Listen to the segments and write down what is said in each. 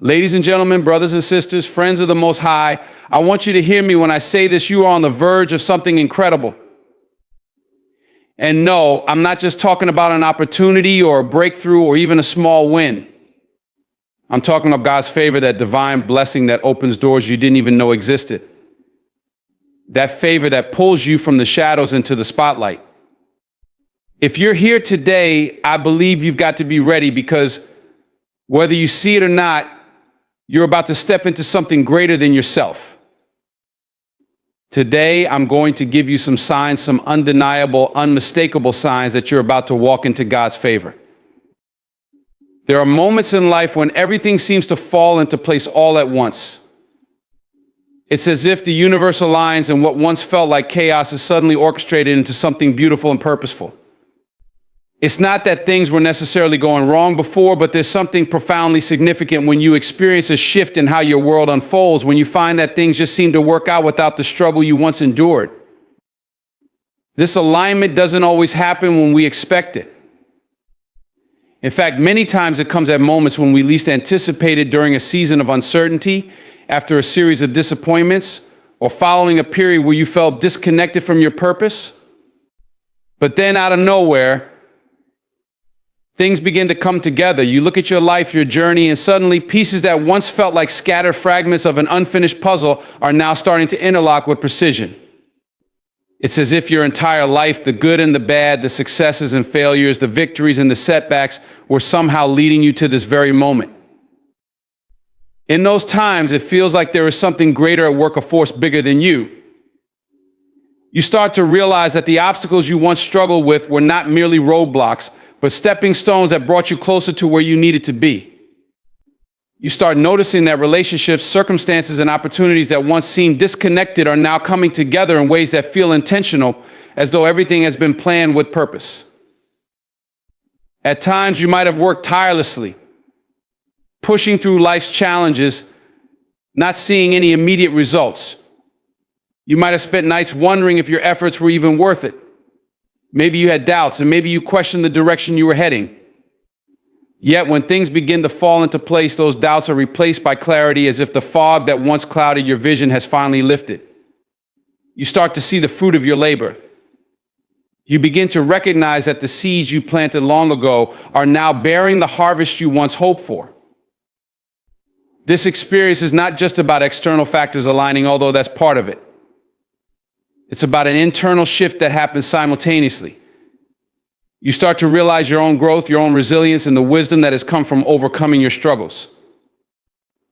Ladies and gentlemen, brothers and sisters, friends of the Most High, I want you to hear me when I say this. You are on the verge of something incredible. And no, I'm not just talking about an opportunity or a breakthrough or even a small win. I'm talking about God's favor, that divine blessing that opens doors you didn't even know existed. That favor that pulls you from the shadows into the spotlight. If you're here today, I believe you've got to be ready, because whether you see it or not, you're about to step into something greater than yourself. Today, I'm going to give you some signs, some undeniable, unmistakable signs that you're about to walk into God's favor. There are moments in life when everything seems to fall into place all at once. It's as if the universe aligns and what once felt like chaos is suddenly orchestrated into something beautiful and purposeful. It's not that things were necessarily going wrong before, but there's something profoundly significant when you experience a shift in how your world unfolds, when you find that things just seem to work out without the struggle you once endured. This alignment doesn't always happen when we expect it. In fact, many times it comes at moments when we least anticipate it, during a season of uncertainty, after a series of disappointments, or following a period where you felt disconnected from your purpose. But then out of nowhere, things begin to come together. You look at your life, your journey, and suddenly pieces that once felt like scattered fragments of an unfinished puzzle are now starting to interlock with precision. It's as if your entire life, the good and the bad, the successes and failures, the victories and the setbacks, were somehow leading you to this very moment. In those times, it feels like there is something greater at work, a force bigger than you. You start to realize that the obstacles you once struggled with were not merely roadblocks, but stepping stones that brought you closer to where you needed to be. You start noticing that relationships, circumstances, and opportunities that once seemed disconnected are now coming together in ways that feel intentional, as though everything has been planned with purpose. At times, you might have worked tirelessly, pushing through life's challenges, not seeing any immediate results. You might have spent nights wondering if your efforts were even worth it. Maybe you had doubts, and maybe you questioned the direction you were heading. Yet when things begin to fall into place, those doubts are replaced by clarity, as if the fog that once clouded your vision has finally lifted. You start to see the fruit of your labor. You begin to recognize that the seeds you planted long ago are now bearing the harvest you once hoped for. This experience is not just about external factors aligning, although that's part of it. It's about an internal shift that happens simultaneously. You start to realize your own growth, your own resilience, and the wisdom that has come from overcoming your struggles.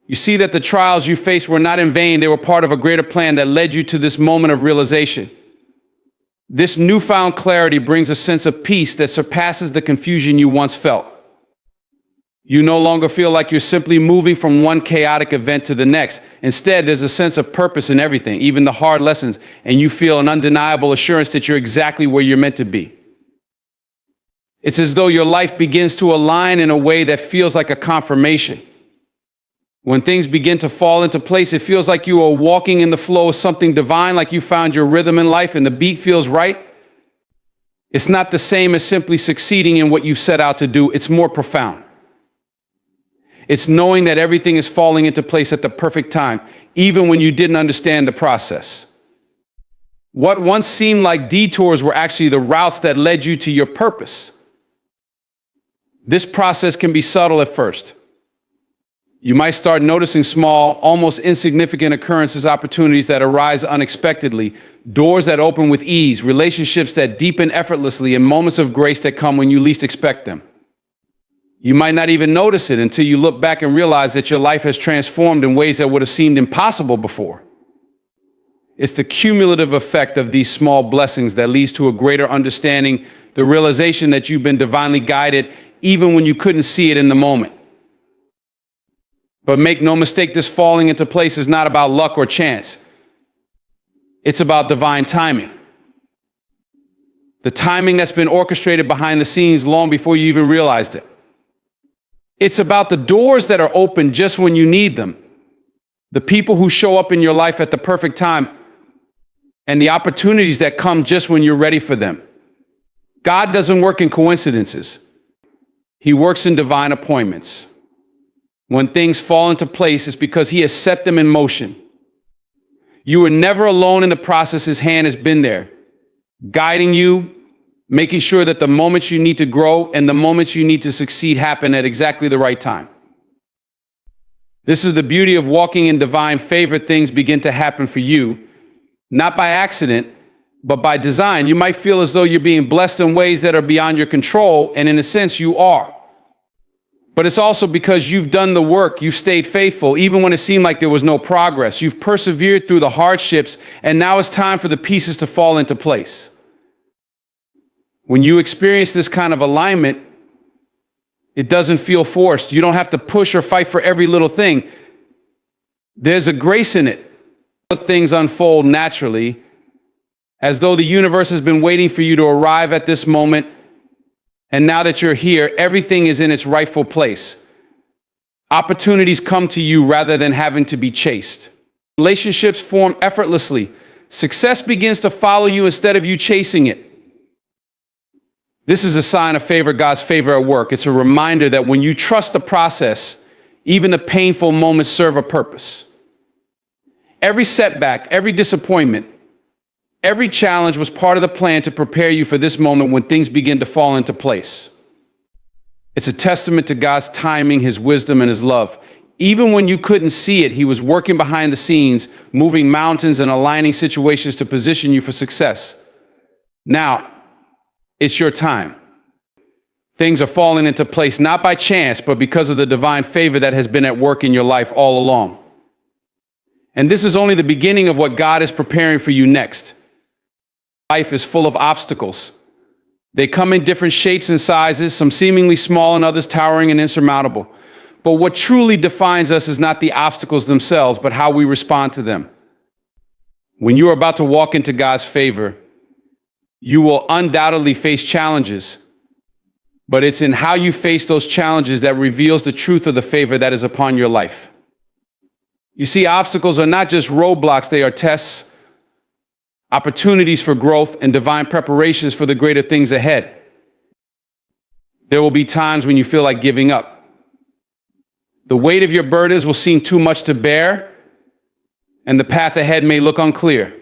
You see that the trials you faced were not in vain. They were part of a greater plan that led you to this moment of realization. This newfound clarity brings a sense of peace that surpasses the confusion you once felt. You no longer feel like you're simply moving from one chaotic event to the next. Instead, there's a sense of purpose in everything, even the hard lessons, and you feel an undeniable assurance that you're exactly where you're meant to be. It's as though your life begins to align in a way that feels like a confirmation. When things begin to fall into place, it feels like you are walking in the flow of something divine, like you found your rhythm in life and the beat feels right. It's not the same as simply succeeding in what you set out to do. It's more profound. It's knowing that everything is falling into place at the perfect time, even when you didn't understand the process. What once seemed like detours were actually the routes that led you to your purpose. This process can be subtle at first. You might start noticing small, almost insignificant occurrences, opportunities that arise unexpectedly, doors that open with ease, relationships that deepen effortlessly, and moments of grace that come when you least expect them. You might not even notice it until you look back and realize that your life has transformed in ways that would have seemed impossible before. It's the cumulative effect of these small blessings that leads to a greater understanding, the realization that you've been divinely guided even when you couldn't see it in the moment. But make no mistake, this falling into place is not about luck or chance. It's about divine timing. The timing that's been orchestrated behind the scenes long before you even realized it. It's about the doors that are open just when you need them, the people who show up in your life at the perfect time, and the opportunities that come just when you're ready for them. God doesn't work in coincidences. He works in divine appointments. When things fall into place, it's because he has set them in motion. You are never alone in the process. His hand has been there, guiding you, making sure that the moments you need to grow and the moments you need to succeed happen at exactly the right time. This is the beauty of walking in divine favor. Things begin to happen for you, not by accident, but by design. You might feel as though you're being blessed in ways that are beyond your control, and in a sense, you are. But it's also because you've done the work, you've stayed faithful, even when it seemed like there was no progress. You've persevered through the hardships, and now it's time for the pieces to fall into place. When you experience this kind of alignment, it doesn't feel forced. You don't have to push or fight for every little thing. There's a grace in it. Things unfold naturally, as though the universe has been waiting for you to arrive at this moment. And now that you're here, everything is in its rightful place. Opportunities come to you rather than having to be chased. Relationships form effortlessly. Success begins to follow you instead of you chasing it. This is a sign of favor, God's favor at work. It's a reminder that when you trust the process, even the painful moments serve a purpose. Every setback, every disappointment, every challenge was part of the plan to prepare you for this moment when things begin to fall into place. It's a testament to God's timing, his wisdom, and his love. Even when you couldn't see it, he was working behind the scenes, moving mountains and aligning situations to position you for success. Now, it's your time. Things are falling into place, not by chance, but because of the divine favor that has been at work in your life all along. And this is only the beginning of what God is preparing for you next. Life is full of obstacles. They come in different shapes and sizes, some seemingly small and others towering and insurmountable. But what truly defines us is not the obstacles themselves, but how we respond to them. When you are about to walk into God's favor, you will undoubtedly face challenges, but it's in how you face those challenges that reveals the truth of the favor that is upon your life. You see, obstacles are not just roadblocks, they are tests, opportunities for growth, and divine preparations for the greater things ahead. There will be times when you feel like giving up. The weight of your burdens will seem too much to bear, and the path ahead may look unclear.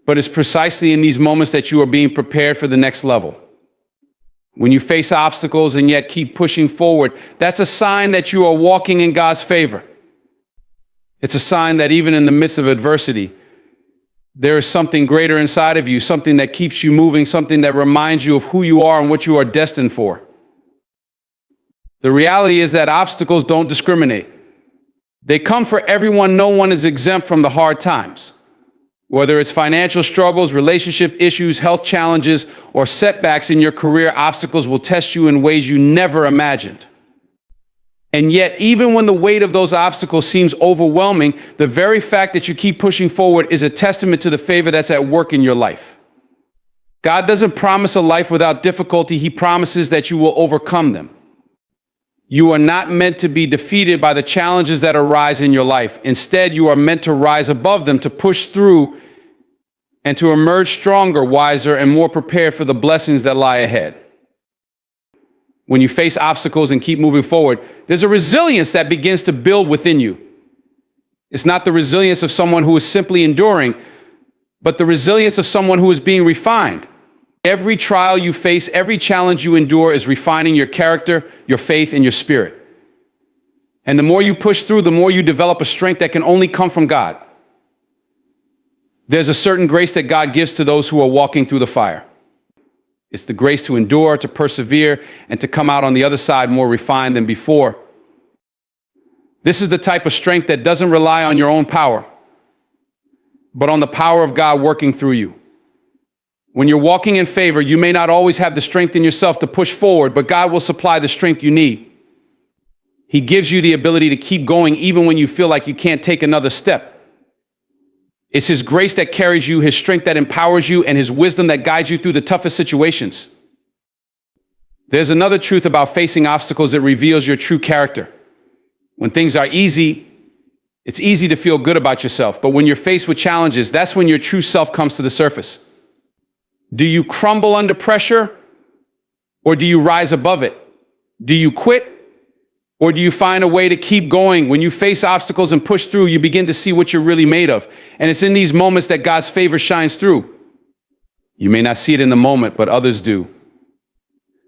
But it's precisely in these moments that you are being prepared for the next level. When you face obstacles and yet keep pushing forward, that's a sign that you are walking in God's favor. It's a sign that even in the midst of adversity, there is something greater inside of you, something that keeps you moving, something that reminds you of who you are and what you are destined for. The reality is that obstacles don't discriminate. They come for everyone. No one is exempt from the hard times. Whether it's financial struggles, relationship issues, health challenges, or setbacks in your career, obstacles will test you in ways you never imagined. And yet, even when the weight of those obstacles seems overwhelming, the very fact that you keep pushing forward is a testament to the favor that's at work in your life. God doesn't promise a life without difficulty. He promises that you will overcome them. You are not meant to be defeated by the challenges that arise in your life. Instead, you are meant to rise above them, to push through, and to emerge stronger, wiser, and more prepared for the blessings that lie ahead. When you face obstacles and keep moving forward, there's a resilience that begins to build within you. It's not the resilience of someone who is simply enduring, but the resilience of someone who is being refined. Every trial you face, every challenge you endure is refining your character, your faith, and your spirit. And the more you push through, the more you develop a strength that can only come from God. There's a certain grace that God gives to those who are walking through the fire. It's the grace to endure, to persevere, and to come out on the other side more refined than before. This is the type of strength that doesn't rely on your own power, but on the power of God working through you. When you're walking in favor, you may not always have the strength in yourself to push forward, but God will supply the strength you need. He gives you the ability to keep going even when you feel like you can't take another step. It's his grace that carries you, his strength that empowers you, and his wisdom that guides you through the toughest situations. There's another truth about facing obstacles that reveals your true character. When things are easy, it's easy to feel good about yourself, but when you're faced with challenges, that's when your true self comes to the surface. Do you crumble under pressure, or do you rise above it? Do you quit, Or do you find a way to keep going? When you face obstacles and push through, you begin to see what you're really made of. And it's in these moments that God's favor shines through. You may not see it in the moment, but others do.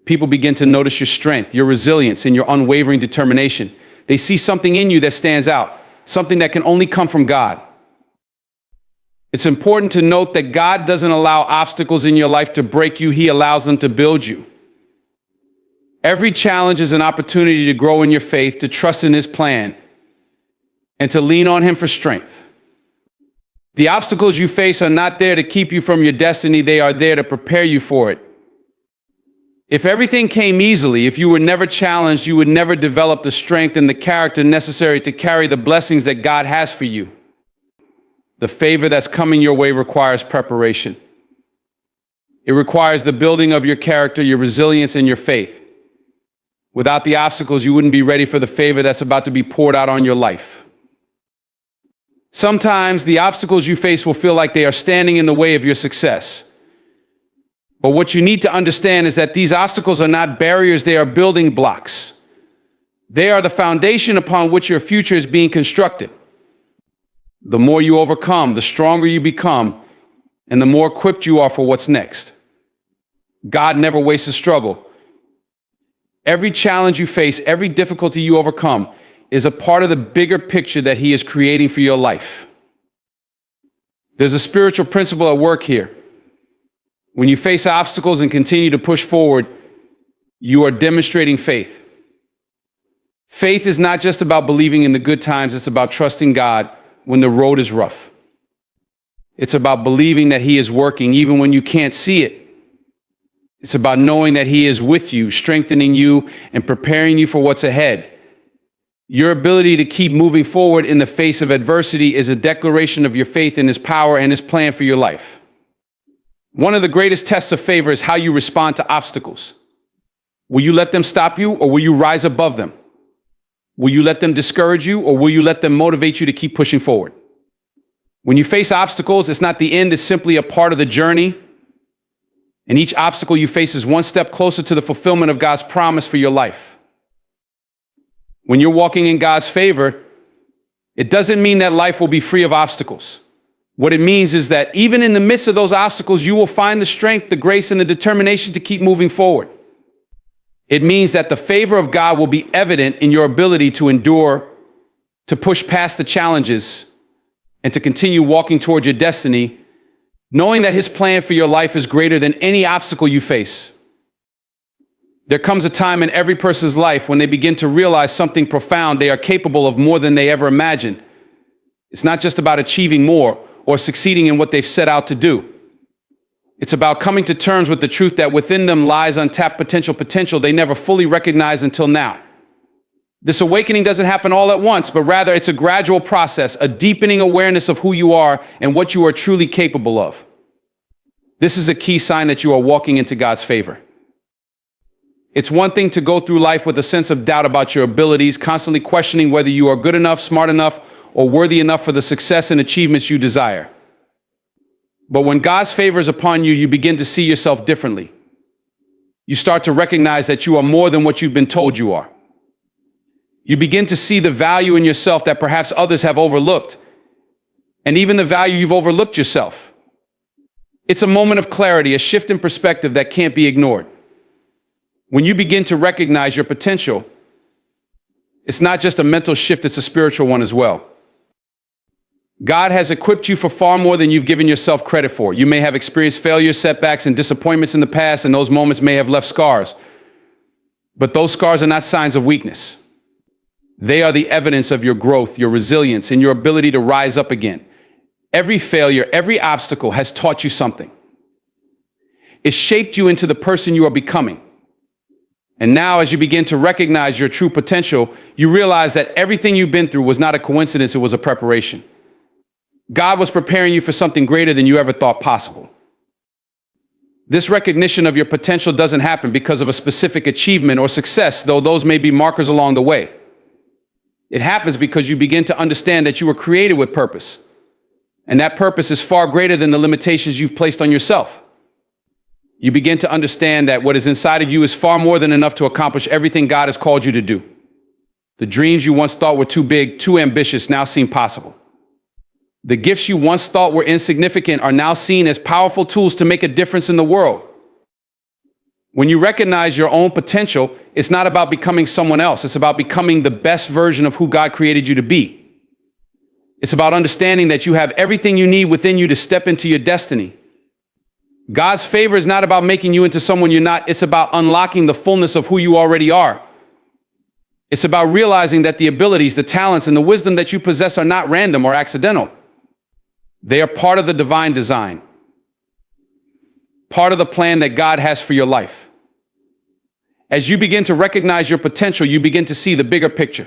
People begin to notice your strength, your resilience, and your unwavering determination. They see something in you that stands out, something that can only come from God. It's important to note that God doesn't allow obstacles in your life to break you. He allows them to build you. Every challenge is an opportunity to grow in your faith, to trust in His plan, and to lean on Him for strength. The obstacles you face are not there to keep you from your destiny. They are there to prepare you for it. If everything came easily, if you were never challenged, you would never develop the strength and the character necessary to carry the blessings that God has for you. The favor that's coming your way requires preparation. It requires the building of your character, your resilience, and your faith. Without the obstacles, you wouldn't be ready for the favor that's about to be poured out on your life. Sometimes the obstacles you face will feel like they are standing in the way of your success. But what you need to understand is that these obstacles are not barriers, they are building blocks. They are the foundation upon which your future is being constructed. The more you overcome, the stronger you become, and the more equipped you are for what's next. God never wastes a struggle. Every challenge you face, every difficulty you overcome, is a part of the bigger picture that He is creating for your life. There's a spiritual principle at work here. When you face obstacles and continue to push forward, you are demonstrating faith. Faith is not just about believing in the good times, it's about trusting God when the road is rough. It's about believing that He is working even when you can't see it. It's about knowing that He is with you, strengthening you, and preparing you for what's ahead. Your ability to keep moving forward in the face of adversity is a declaration of your faith in His power and His plan for your life. One of the greatest tests of favor is how you respond to obstacles. Will you let them stop you, or will you rise above them? Will you let them discourage you, or will you let them motivate you to keep pushing forward? When you face obstacles, it's not the end, it's simply a part of the journey. And each obstacle you face is one step closer to the fulfillment of God's promise for your life. When you're walking in God's favor, it doesn't mean that life will be free of obstacles. What it means is that even in the midst of those obstacles, you will find the strength, the grace, and the determination to keep moving forward. It means that the favor of God will be evident in your ability to endure, to push past the challenges, and to continue walking toward your destiny, knowing that His plan for your life is greater than any obstacle you face. There comes a time in every person's life when they begin to realize something profound. They are capable of more than they ever imagined. It's not just about achieving more or succeeding in what they've set out to do. It's about coming to terms with the truth that within them lies untapped potential they never fully recognized until now. This awakening doesn't happen all at once, but rather it's a gradual process, a deepening awareness of who you are and what you are truly capable of. This is a key sign that you are walking into God's favor. It's one thing to go through life with a sense of doubt about your abilities, constantly questioning whether you are good enough, smart enough, or worthy enough for the success and achievements you desire. But when God's favor is upon you, you begin to see yourself differently. You start to recognize that you are more than what you've been told you are. You begin to see the value in yourself that perhaps others have overlooked, and even the value you've overlooked yourself. It's a moment of clarity, a shift in perspective that can't be ignored. When you begin to recognize your potential, it's not just a mental shift, it's a spiritual one as well. God has equipped you for far more than you've given yourself credit for. You may have experienced failures, setbacks, and disappointments in the past, and those moments may have left scars. But those scars are not signs of weakness. They are the evidence of your growth, your resilience, and your ability to rise up again. Every failure, every obstacle has taught you something. It shaped you into the person you are becoming. And now, as you begin to recognize your true potential, you realize that everything you've been through was not a coincidence, it was a preparation. God was preparing you for something greater than you ever thought possible. This recognition of your potential doesn't happen because of a specific achievement or success, though those may be markers along the way. It happens because you begin to understand that you were created with purpose, and that purpose is far greater than the limitations you've placed on yourself. You begin to understand that what is inside of you is far more than enough to accomplish everything God has called you to do. The dreams you once thought were too big, too ambitious, now seem possible. The gifts you once thought were insignificant are now seen as powerful tools to make a difference in the world. When you recognize your own potential, it's not about becoming someone else. It's about becoming the best version of who God created you to be. It's about understanding that you have everything you need within you to step into your destiny. God's favor is not about making you into someone you're not. It's about unlocking the fullness of who you already are. It's about realizing that the abilities, the talents, and the wisdom that you possess are not random or accidental. They are part of the divine design, part of the plan that God has for your life. As you begin to recognize your potential, you begin to see the bigger picture.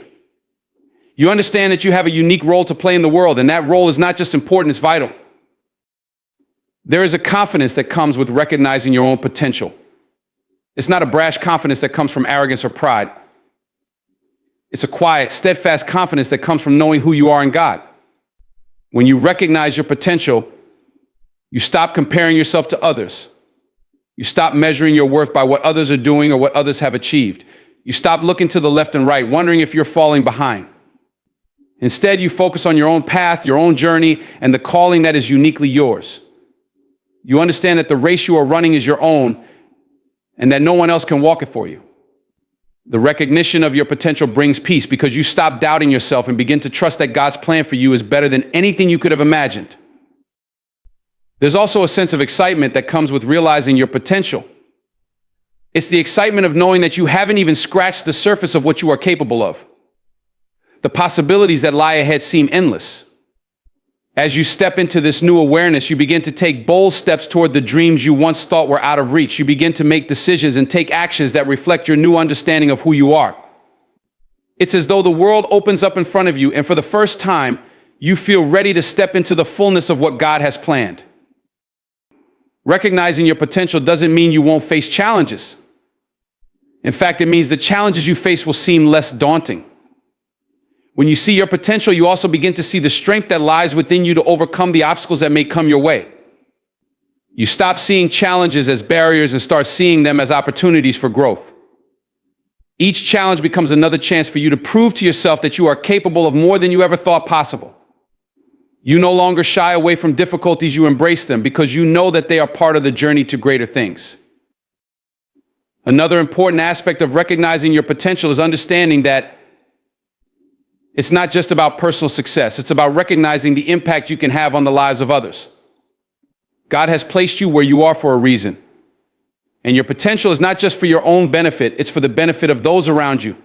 You understand that you have a unique role to play in the world, and that role is not just important, it's vital. There is a confidence that comes with recognizing your own potential. It's not a brash confidence that comes from arrogance or pride. It's a quiet, steadfast confidence that comes from knowing who you are in God. When you recognize your potential, you stop comparing yourself to others. You stop measuring your worth by what others are doing or what others have achieved. You stop looking to the left and right, wondering if you're falling behind. Instead, you focus on your own path, your own journey, and the calling that is uniquely yours. You understand that the race you are running is your own and that no one else can walk it for you. The recognition of your potential brings peace because you stop doubting yourself and begin to trust that God's plan for you is better than anything you could have imagined. There's also a sense of excitement that comes with realizing your potential. It's the excitement of knowing that you haven't even scratched the surface of what you are capable of. The possibilities that lie ahead seem endless. As you step into this new awareness, you begin to take bold steps toward the dreams you once thought were out of reach. You begin to make decisions and take actions that reflect your new understanding of who you are. It's as though the world opens up in front of you, and for the first time, you feel ready to step into the fullness of what God has planned. Recognizing your potential doesn't mean you won't face challenges. In fact, it means the challenges you face will seem less daunting. When you see your potential, you also begin to see the strength that lies within you to overcome the obstacles that may come your way. You stop seeing challenges as barriers and start seeing them as opportunities for growth. Each challenge becomes another chance for you to prove to yourself that you are capable of more than you ever thought possible. You no longer shy away from difficulties, you embrace them because you know that they are part of the journey to greater things. Another important aspect of recognizing your potential is understanding that it's not just about personal success. It's about recognizing the impact you can have on the lives of others. God has placed you where you are for a reason. And your potential is not just for your own benefit, it's for the benefit of those around you.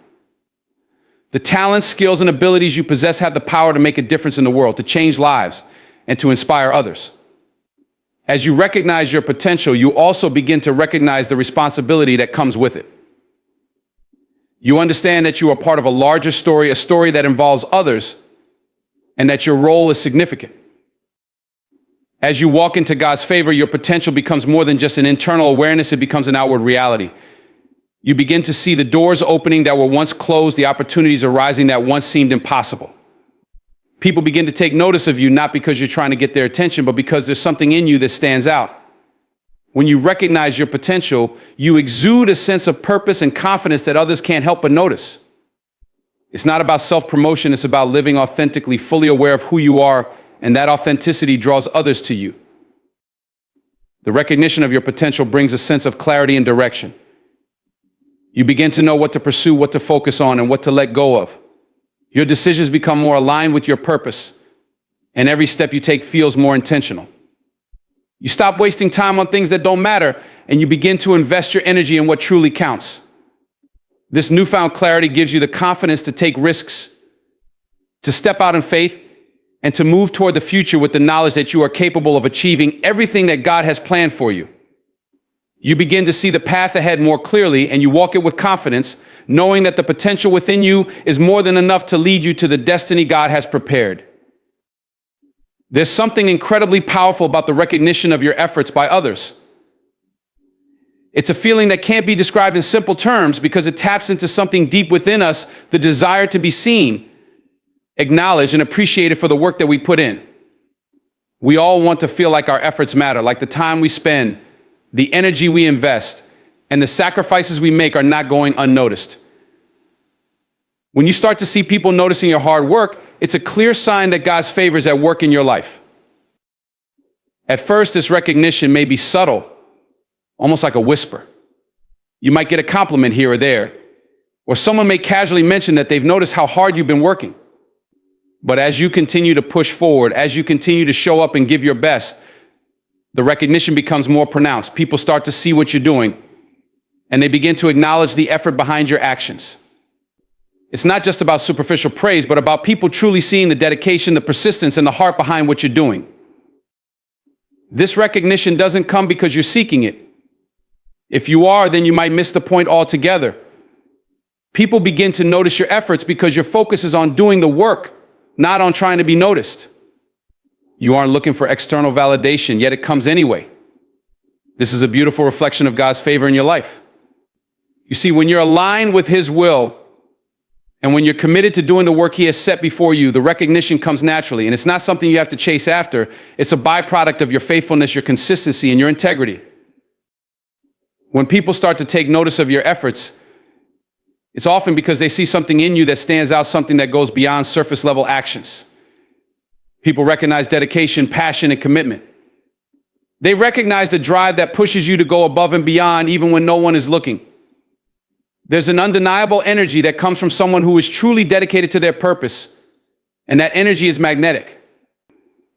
The talents, skills, and abilities you possess have the power to make a difference in the world, to change lives, and to inspire others. As you recognize your potential, you also begin to recognize the responsibility that comes with it. You understand that you are part of a larger story, a story that involves others, and that your role is significant. As you walk into God's favor, your potential becomes more than just an internal awareness, it becomes an outward reality. You begin to see the doors opening that were once closed, the opportunities arising that once seemed impossible. People begin to take notice of you, not because you're trying to get their attention, but because there's something in you that stands out. When you recognize your potential, you exude a sense of purpose and confidence that others can't help but notice. It's not about self-promotion, it's about living authentically, fully aware of who you are, and that authenticity draws others to you. The recognition of your potential brings a sense of clarity and direction. You begin to know what to pursue, what to focus on, and what to let go of. Your decisions become more aligned with your purpose, and every step you take feels more intentional. You stop wasting time on things that don't matter, and you begin to invest your energy in what truly counts. This newfound clarity gives you the confidence to take risks, to step out in faith, and to move toward the future with the knowledge that you are capable of achieving everything that God has planned for you. You begin to see the path ahead more clearly, and you walk it with confidence, knowing that the potential within you is more than enough to lead you to the destiny God has prepared. There's something incredibly powerful about the recognition of your efforts by others. It's a feeling that can't be described in simple terms because it taps into something deep within us, the desire to be seen, acknowledged, and appreciated for the work that we put in. We all want to feel like our efforts matter, like the time we spend, the energy we invest, and the sacrifices we make are not going unnoticed. When you start to see people noticing your hard work, it's a clear sign that God's favor is at work in your life. At first, this recognition may be subtle, almost like a whisper. You might get a compliment here or there, or someone may casually mention that they've noticed how hard you've been working. But as you continue to push forward, as you continue to show up and give your best, the recognition becomes more pronounced. People start to see what you're doing, and they begin to acknowledge the effort behind your actions. It's not just about superficial praise, but about people truly seeing the dedication, the persistence, and the heart behind what you're doing. This recognition doesn't come because you're seeking it. If you are, then you might miss the point altogether. People begin to notice your efforts because your focus is on doing the work, not on trying to be noticed. You aren't looking for external validation, yet it comes anyway. This is a beautiful reflection of God's favor in your life. You see, when you're aligned with His will, and when you're committed to doing the work He has set before you, the recognition comes naturally. And it's not something you have to chase after. It's a byproduct of your faithfulness, your consistency, and your integrity. When people start to take notice of your efforts, it's often because they see something in you that stands out, something that goes beyond surface level actions. People recognize dedication, passion, and commitment. They recognize the drive that pushes you to go above and beyond even when no one is looking. There's an undeniable energy that comes from someone who is truly dedicated to their purpose, and that energy is magnetic.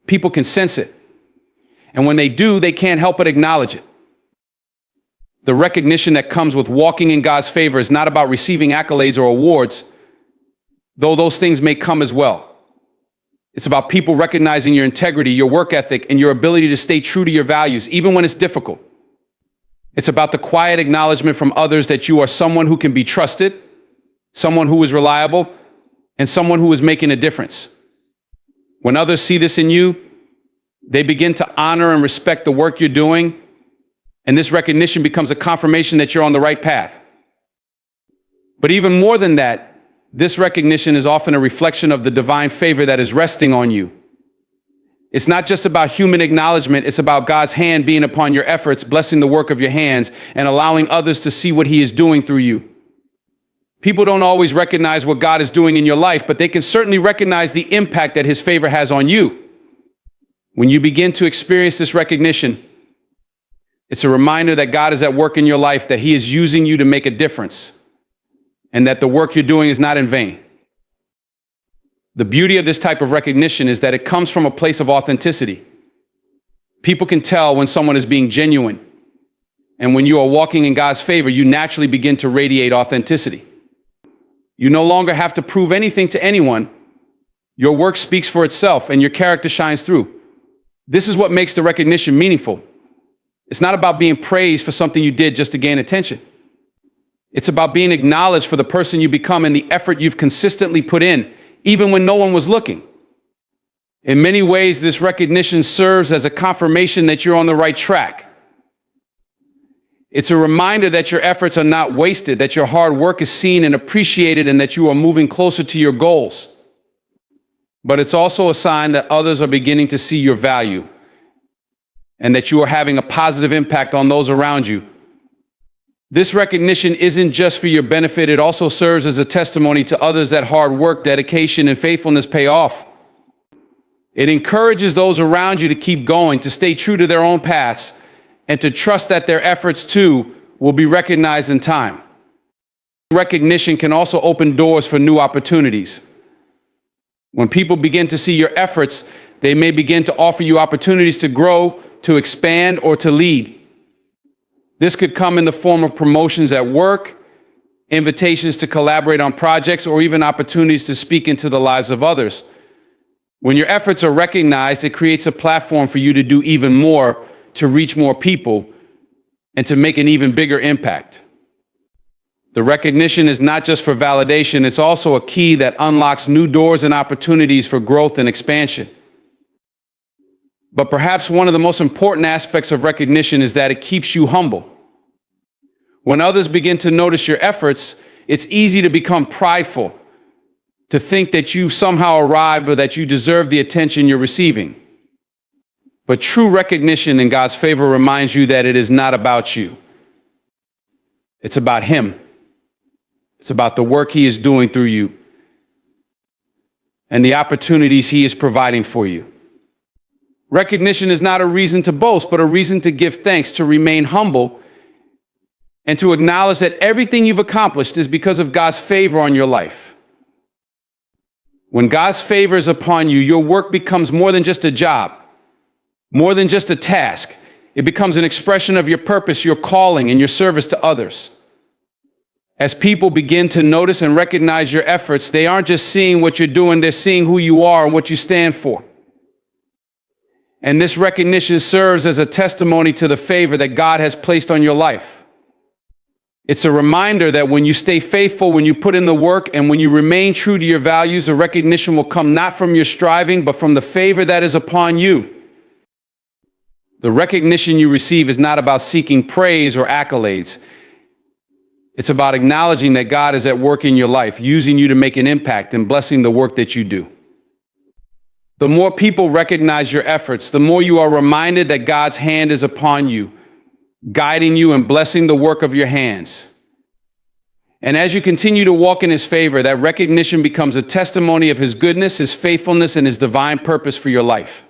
People can sense it, and when they do, they can't help but acknowledge it. The recognition that comes with walking in God's favor is not about receiving accolades or awards, though those things may come as well. It's about people recognizing your integrity, your work ethic, and your ability to stay true to your values, even when it's difficult. It's about the quiet acknowledgement from others that you are someone who can be trusted, someone who is reliable, and someone who is making a difference. When others see this in you, they begin to honor and respect the work you're doing, and this recognition becomes a confirmation that you're on the right path. But even more than that, this recognition is often a reflection of the divine favor that is resting on you. It's not just about human acknowledgement, it's about God's hand being upon your efforts, blessing the work of your hands, and allowing others to see what He is doing through you. People don't always recognize what God is doing in your life, but they can certainly recognize the impact that His favor has on you. When you begin to experience this recognition, it's a reminder that God is at work in your life, that He is using you to make a difference, and that the work you're doing is not in vain. The beauty of this type of recognition is that it comes from a place of authenticity. People can tell when someone is being genuine. And when you are walking in God's favor, you naturally begin to radiate authenticity. You no longer have to prove anything to anyone. Your work speaks for itself and your character shines through. This is what makes the recognition meaningful. It's not about being praised for something you did just to gain attention. It's about being acknowledged for the person you become and the effort you've consistently put in, even when no one was looking. In many ways, this recognition serves as a confirmation that you're on the right track. It's a reminder that your efforts are not wasted, that your hard work is seen and appreciated, and that you are moving closer to your goals. But it's also a sign that others are beginning to see your value and that you are having a positive impact on those around you. This recognition isn't just for your benefit, it also serves as a testimony to others that hard work, dedication, and faithfulness pay off. It encourages those around you to keep going, to stay true to their own paths, and to trust that their efforts too will be recognized in time. Recognition can also open doors for new opportunities. When people begin to see your efforts, they may begin to offer you opportunities to grow, to expand, or to lead. This could come in the form of promotions at work, invitations to collaborate on projects, or even opportunities to speak into the lives of others. When your efforts are recognized, it creates a platform for you to do even more, to reach more people, and to make an even bigger impact. The recognition is not just for validation, it's also a key that unlocks new doors and opportunities for growth and expansion. But perhaps one of the most important aspects of recognition is that it keeps you humble. When others begin to notice your efforts, it's easy to become prideful, to think that you've somehow arrived or that you deserve the attention you're receiving. But true recognition in God's favor reminds you that it is not about you. It's about Him. It's about the work He is doing through you. and the opportunities He is providing for you. Recognition is not a reason to boast, but a reason to give thanks, to remain humble, and to acknowledge that everything you've accomplished is because of God's favor on your life. When God's favor is upon you, your work becomes more than just a job, more than just a task. It becomes an expression of your purpose, your calling, and your service to others. As people begin to notice and recognize your efforts, they aren't just seeing what you're doing, they're seeing who you are and what you stand for. And this recognition serves as a testimony to the favor that God has placed on your life. It's a reminder that when you stay faithful, when you put in the work, and when you remain true to your values, the recognition will come not from your striving, but from the favor that is upon you. The recognition you receive is not about seeking praise or accolades. It's about acknowledging that God is at work in your life, using you to make an impact and blessing the work that you do. The more people recognize your efforts, the more you are reminded that God's hand is upon you, guiding you and blessing the work of your hands. And as you continue to walk in His favor, that recognition becomes a testimony of His goodness, His faithfulness, and His divine purpose for your life.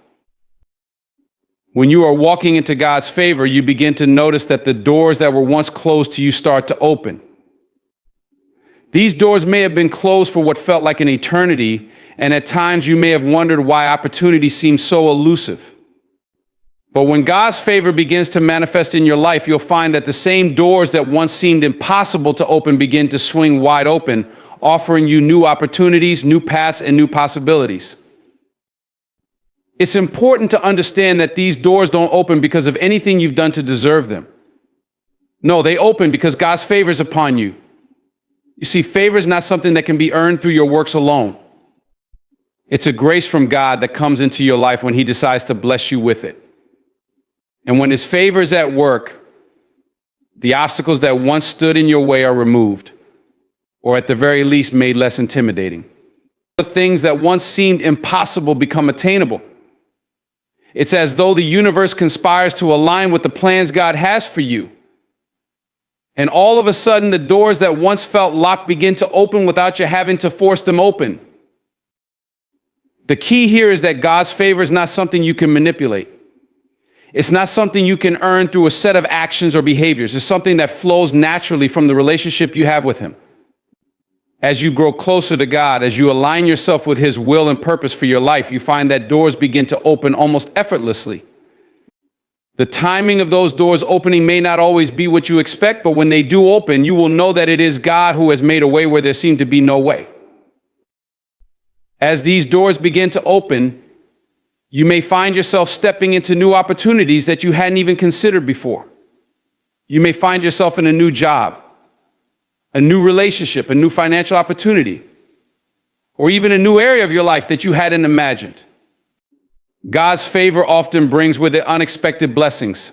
When you are walking into God's favor, you begin to notice that the doors that were once closed to you start to open. These doors may have been closed for what felt like an eternity, and at times you may have wondered why opportunity seems so elusive. But when God's favor begins to manifest in your life, you'll find that the same doors that once seemed impossible to open begin to swing wide open, offering you new opportunities, new paths, and new possibilities. It's important to understand that these doors don't open because of anything you've done to deserve them. No, they open because God's favor is upon you. You see, favor is not something that can be earned through your works alone. It's a grace from God that comes into your life when He decides to bless you with it. And when His favor is at work, the obstacles that once stood in your way are removed, or at the very least made less intimidating. The things that once seemed impossible become attainable. It's as though the universe conspires to align with the plans God has for you. And all of a sudden, the doors that once felt locked begin to open without you having to force them open. The key here is that God's favor is not something you can manipulate. It's not something you can earn through a set of actions or behaviors. It's something that flows naturally from the relationship you have with Him. As you grow closer to God, as you align yourself with His will and purpose for your life, you find that doors begin to open almost effortlessly. The timing of those doors opening may not always be what you expect, but when they do open, you will know that it is God who has made a way where there seemed to be no way. As these doors begin to open, you may find yourself stepping into new opportunities that you hadn't even considered before. You may find yourself in a new job, a new relationship, a new financial opportunity, or even a new area of your life that you hadn't imagined. God's favor often brings with it unexpected blessings.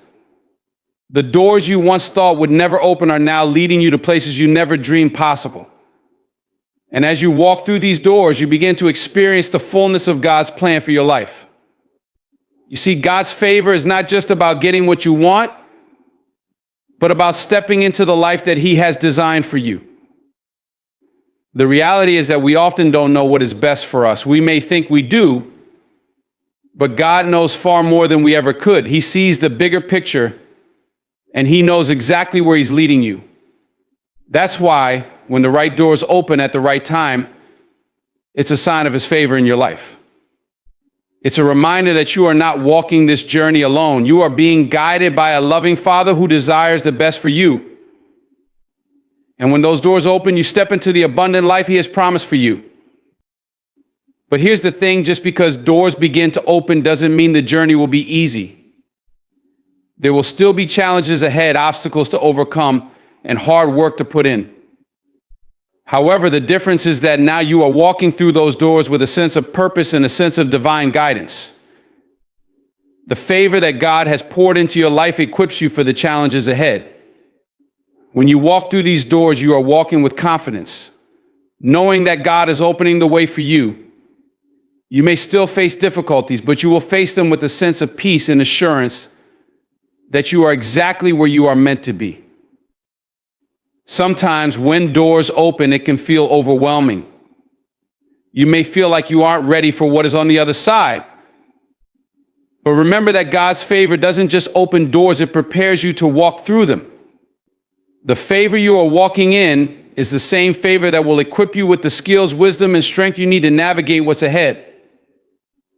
The doors you once thought would never open are now leading you to places you never dreamed possible. And as you walk through these doors, you begin to experience the fullness of God's plan for your life. You see, God's favor is not just about getting what you want, but about stepping into the life that He has designed for you. The reality is that we often don't know what is best for us. We may think we do, but God knows far more than we ever could. He sees the bigger picture, and He knows exactly where He's leading you. That's why, when the right doors open at the right time, it's a sign of His favor in your life. It's a reminder that you are not walking this journey alone. You are being guided by a loving Father who desires the best for you. And when those doors open, you step into the abundant life He has promised for you. But here's the thing, just because doors begin to open doesn't mean the journey will be easy. There will still be challenges ahead, obstacles to overcome, and hard work to put in. However, the difference is that now you are walking through those doors with a sense of purpose and a sense of divine guidance. The favor that God has poured into your life equips you for the challenges ahead. When you walk through these doors, you are walking with confidence, knowing that God is opening the way for you. You may still face difficulties, but you will face them with a sense of peace and assurance that you are exactly where you are meant to be. Sometimes when doors open, it can feel overwhelming. You may feel like you aren't ready for what is on the other side. But remember that God's favor doesn't just open doors, it prepares you to walk through them. The favor you are walking in is the same favor that will equip you with the skills, wisdom, and strength you need to navigate what's ahead.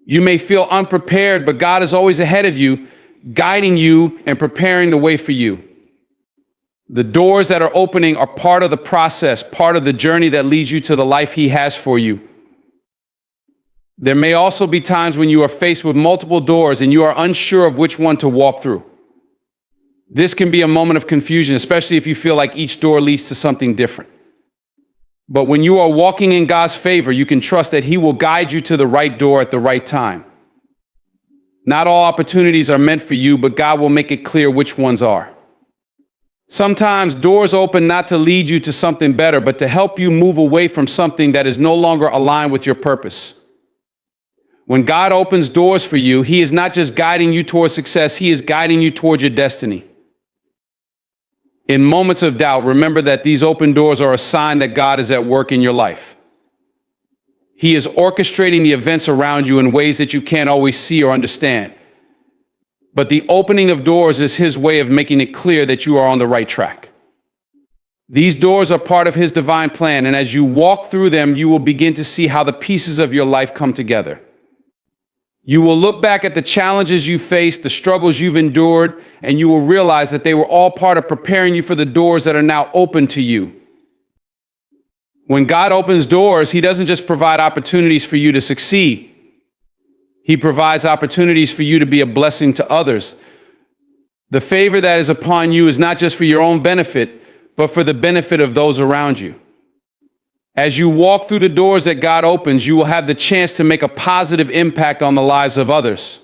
You may feel unprepared, but God is always ahead of you, guiding you and preparing the way for you. The doors that are opening are part of the process, part of the journey that leads you to the life He has for you. There may also be times when you are faced with multiple doors and you are unsure of which one to walk through. This can be a moment of confusion, especially if you feel like each door leads to something different. But when you are walking in God's favor, you can trust that He will guide you to the right door at the right time. Not all opportunities are meant for you, but God will make it clear which ones are. Sometimes doors open not to lead you to something better, but to help you move away from something that is no longer aligned with your purpose. When God opens doors for you, He is not just guiding you towards success, He is guiding you towards your destiny. In moments of doubt, remember that these open doors are a sign that God is at work in your life. He is orchestrating the events around you in ways that you can't always see or understand. But the opening of doors is His way of making it clear that you are on the right track. These doors are part of His divine plan, and as you walk through them, you will begin to see how the pieces of your life come together. You will look back at the challenges you faced, the struggles you've endured, and you will realize that they were all part of preparing you for the doors that are now open to you. When God opens doors, He doesn't just provide opportunities for you to succeed. He provides opportunities for you to be a blessing to others. The favor that is upon you is not just for your own benefit, but for the benefit of those around you. As you walk through the doors that God opens, you will have the chance to make a positive impact on the lives of others.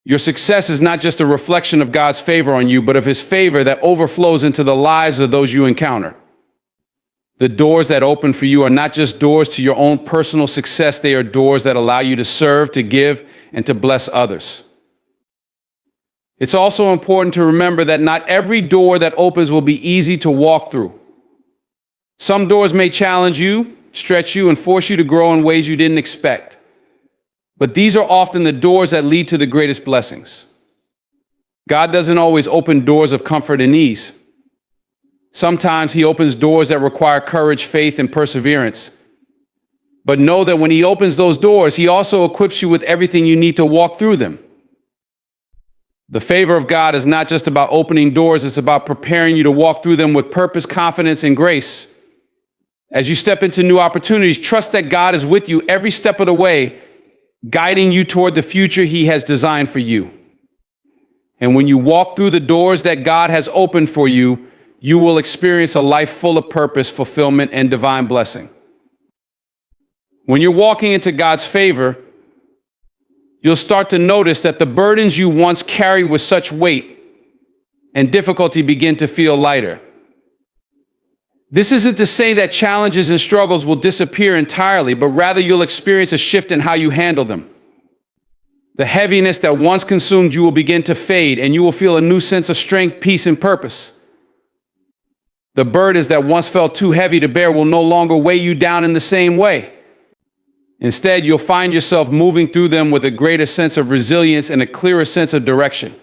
Your success is not just a reflection of God's favor on you, but of His favor that overflows into the lives of those you encounter. The doors that open for you are not just doors to your own personal success, they are doors that allow you to serve, to give, and to bless others. It's also important to remember that not every door that opens will be easy to walk through. Some doors may challenge you, stretch you, and force you to grow in ways you didn't expect. But these are often the doors that lead to the greatest blessings. God doesn't always open doors of comfort and ease. Sometimes He opens doors that require courage, faith, and perseverance. But know that when He opens those doors, He also equips you with everything you need to walk through them. The favor of God is not just about opening doors, it's about preparing you to walk through them with purpose, confidence, and grace. As you step into new opportunities, trust that God is with you every step of the way, guiding you toward the future He has designed for you. And when you walk through the doors that God has opened for you, you will experience a life full of purpose, fulfillment, and divine blessing. When you're walking into God's favor, you'll start to notice that the burdens you once carried with such weight and difficulty begin to feel lighter. This isn't to say that challenges and struggles will disappear entirely, but rather you'll experience a shift in how you handle them. The heaviness that once consumed you will begin to fade, and you will feel a new sense of strength, peace, and purpose. The burdens that once felt too heavy to bear will no longer weigh you down in the same way. Instead, you'll find yourself moving through them with a greater sense of resilience and a clearer sense of direction.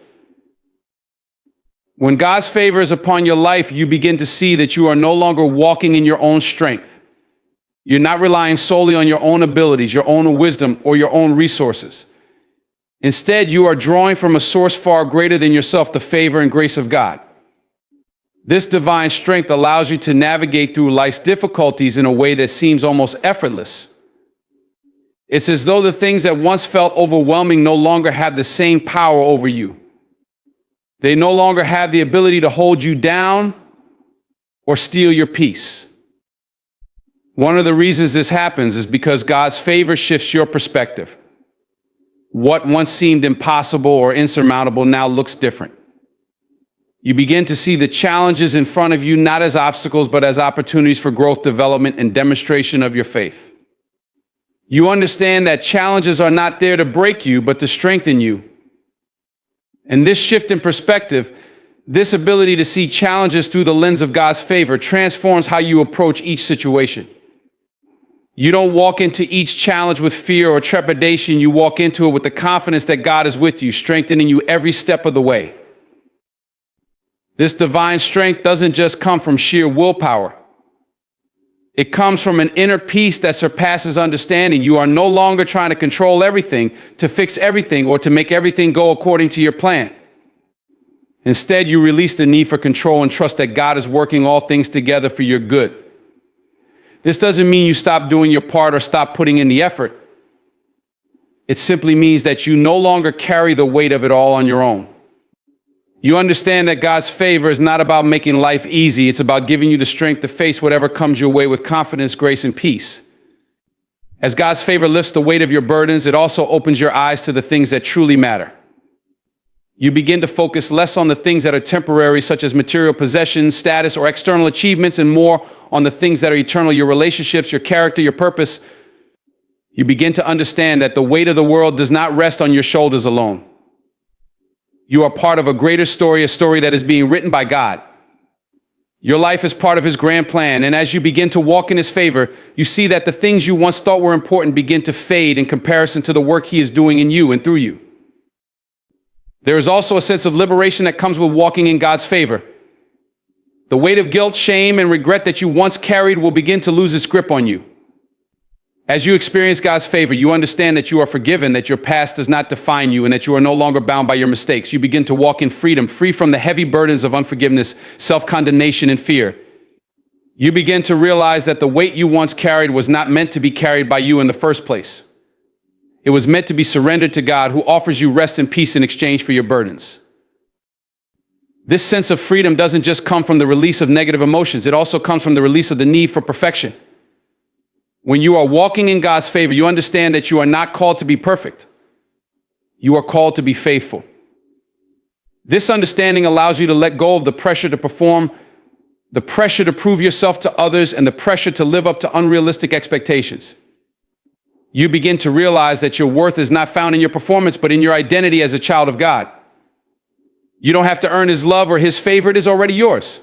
When God's favor is upon your life, you begin to see that you are no longer walking in your own strength. You're not relying solely on your own abilities, your own wisdom, or your own resources. Instead, you are drawing from a source far greater than yourself, the favor and grace of God. This divine strength allows you to navigate through life's difficulties in a way that seems almost effortless. It's as though the things that once felt overwhelming no longer have the same power over you. They no longer have the ability to hold you down or steal your peace. One of the reasons this happens is because God's favor shifts your perspective. What once seemed impossible or insurmountable now looks different. You begin to see the challenges in front of you not as obstacles, but as opportunities for growth, development, and demonstration of your faith. You understand that challenges are not there to break you, but to strengthen you. And this shift in perspective, this ability to see challenges through the lens of God's favor, transforms how you approach each situation. You don't walk into each challenge with fear or trepidation. You walk into it with the confidence that God is with you, strengthening you every step of the way. This divine strength doesn't just come from sheer willpower. It comes from an inner peace that surpasses understanding. You are no longer trying to control everything, to fix everything, or to make everything go according to your plan. Instead, you release the need for control and trust that God is working all things together for your good. This doesn't mean you stop doing your part or stop putting in the effort. It simply means that you no longer carry the weight of it all on your own. You understand that God's favor is not about making life easy. It's about giving you the strength to face whatever comes your way with confidence, grace, and peace. As God's favor lifts the weight of your burdens, it also opens your eyes to the things that truly matter. You begin to focus less on the things that are temporary, such as material possessions, status, or external achievements, and more on the things that are eternal, your relationships, your character, your purpose. You begin to understand that the weight of the world does not rest on your shoulders alone. You are part of a greater story, a story that is being written by God. Your life is part of His grand plan, and as you begin to walk in His favor, you see that the things you once thought were important begin to fade in comparison to the work He is doing in you and through you. There is also a sense of liberation that comes with walking in God's favor. The weight of guilt, shame, and regret that you once carried will begin to lose its grip on you. As you experience God's favor, you understand that you are forgiven, that your past does not define you, and that you are no longer bound by your mistakes. You begin to walk in freedom, free from the heavy burdens of unforgiveness, self-condemnation, and fear. You begin to realize that the weight you once carried was not meant to be carried by you in the first place. It was meant to be surrendered to God, who offers you rest and peace in exchange for your burdens. This sense of freedom doesn't just come from the release of negative emotions. It also comes from the release of the need for perfection. When you are walking in God's favor, you understand that you are not called to be perfect. You are called to be faithful. This understanding allows you to let go of the pressure to perform, the pressure to prove yourself to others, and the pressure to live up to unrealistic expectations. You begin to realize that your worth is not found in your performance, but in your identity as a child of God. You don't have to earn His love or His favor. It is already yours.